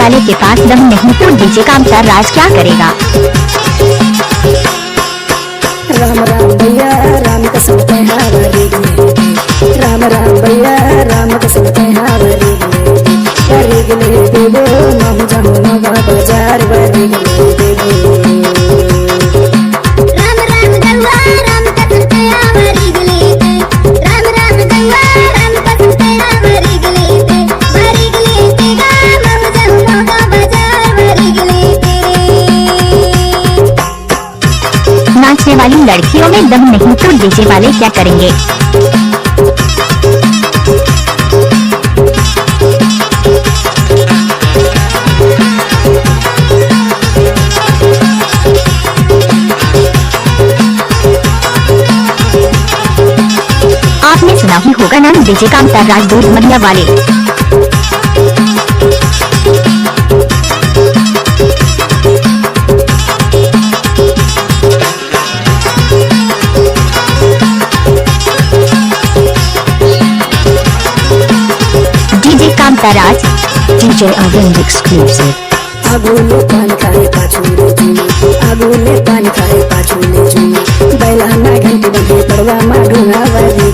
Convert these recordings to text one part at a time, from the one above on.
वाले के पास दम नहीं तो डीजे कामता राज क्या करेगा। राम राम भैया राम कसम पे हावरी राम राम भैया राम कसम पे हावरी गले देवो महु जाऊं नगा बाजार वरी गले देवो राम राम गंगा राम कसम पे हावरी गले राम राम गंगा राम कसम पे हावरी गले वरी गले गा महु जाऊं नगा बाजार वरी गले नाचने वाली लड़कियों में दम नहीं तो डीजे वाले क्या करेंगे। आपने सुना ही होगा ना डीजे कामता राज दूध मनिया वाले। डीजे कामता राज डीजे अरविंद एक्सक्लूसिव। आगुले पान खाए पाछुले चुनी आगुले पान खाए पाछुले चुनी बैलाना घंटी बजे पड़वा माडूना वरी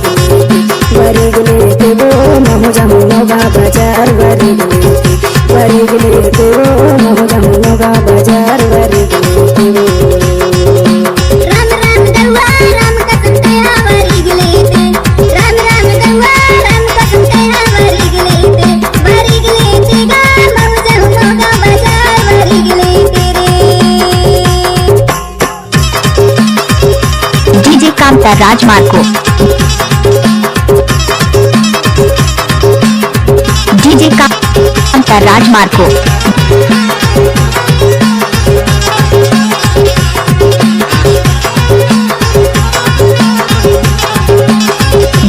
गले देवो महु जाऊं नगा बाजार वरी गले देवो महु जाऊं नगा बाजार वरी गले देवो राम राम गंगा राम कसम पे हावरी गले राम राम गंगा राम कसम पे हावरी गले वरी गले गा महु जाऊं नगा बाजार वरी गले डीजे कामता राज मार्को। डीजे कामता राज मार्को।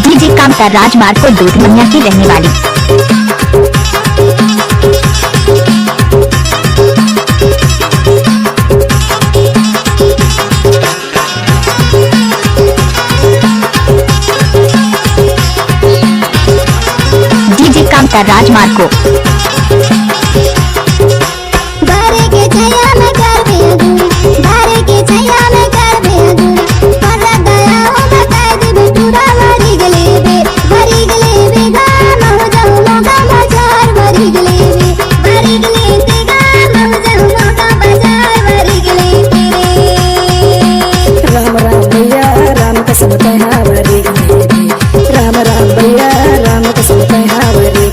डीजे कामता राज मार्को दूध मनिया की रहने वाली। डीजे कामता राज मार्को। बारे के छाया में कर दे अधूरा बारे के छाया में कर दे अधूरा पर दया हो बता दे बेटूरा वरी गले गा महु जाऊं नगा बाजार वरी गले गा महु जाऊं नगा बाजार वरी गले राम राम भैया राम कसम पे हावरी राम राम भैया राम कसम पे हावरी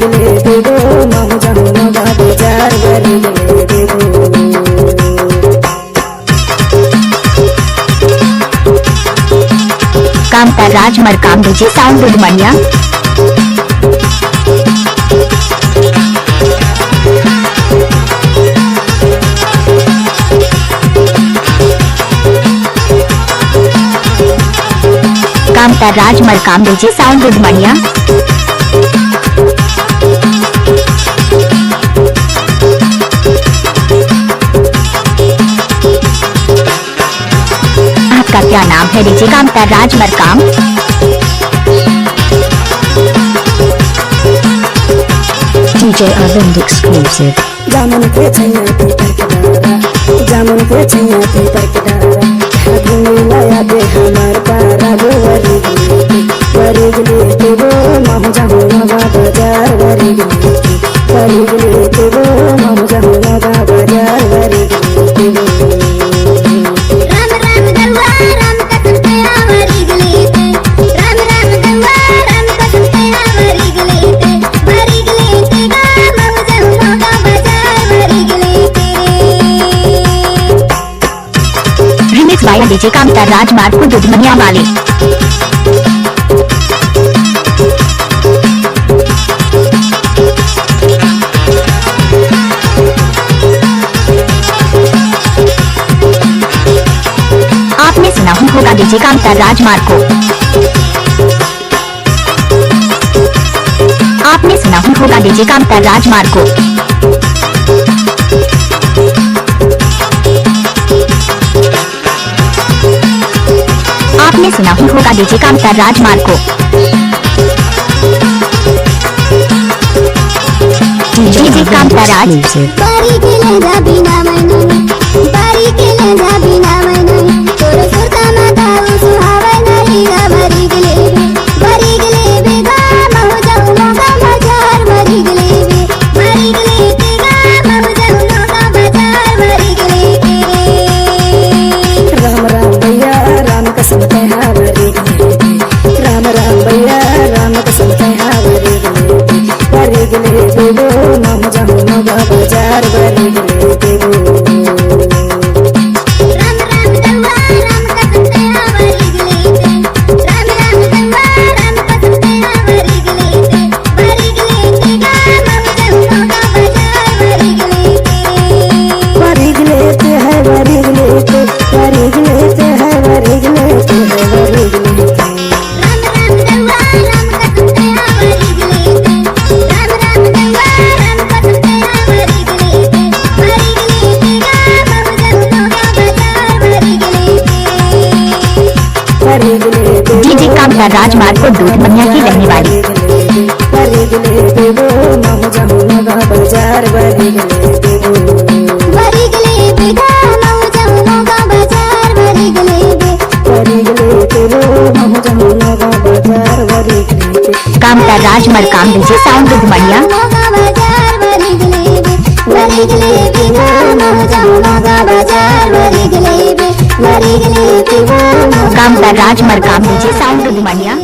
गले देवो महु जाऊं नगा बाजार वरी गले देवो कामता राज मरकाम डीजे साउंड दूध मनिया। कामता राज मरकाम डीजे साउंड दूध मनिया। आपका क्या नाम है DJ Kamta Raj Markam. DJ Arvind exclusive. जामुन के छैया पीतर के डारा जामुन के छैया पीतर के डारा हाथी में लाया दे हमार पारा गो वरी गले देवो महु जाऊं नगा बाजार वरी गले देवो महु जाऊं नगा बाजार वरी गले देवो राम राम गंगा राम कसम पे हावरी गले राम राम गंगा राम कसम पे हावरी गले वरी गले गा महु जाऊं नगा बाजार वरी गले remix by DJ Kamta Raj Marco दूध मनिया वाले। आपने सुना ही होगा डीजे कामता राज मार्को। आपने सुना ही होगा डीजे कामता राज मार्को। आपने सुना ही होगा डीजे कामता राज मार्को। डीजे कांताराज बारी के ले जा बिना मैनू बारी के ले जा बिना मैनू तोर सुरता माता सुहावे नहीं गा बारी के ले गा महु जाऊ मोगा बाजार बारी के ले गा महु जाऊ मोगा बाजार बारी के ले राम राम भैया राम कसम कहा वरी राम राम भैया राम कसम कहा वरी गले देवो नाम जाऊं मोगा बाजार वरी गले देवो राम राम दवा राम कसम कहा वरी गले राम राम दवा राम कसम कहा वरी गले गा महु जाऊ मोगा बाजार बारी के ले वरी गले है वरी गले वरी गले है वरी गले है वरी गले राम राम दवा राम कसम कहा वरी गले राम राम दवा राम कसम कहा वरी गले गा महु जाऊ मोगा बाजार बारी के ले वरी गले डीजे कांताराज मार्को दूध मनिया की रहने वाली वरी गले देवो नाम जाऊं मोगा बाजार वरी गले देवो बारी के ले गा महु जाऊ मोगा बाजार बारी के ले वरी गले देवो नाम जाऊं मोगा बाजार वरी गले कांताराज मरकाम डीजे साउंड दूध मनिया मोगा बाजार बारी के ले गा महु जाऊ मोगा बाजार बारी के ले कांताराज मरकाम डीजे साउंड दूध मनिया।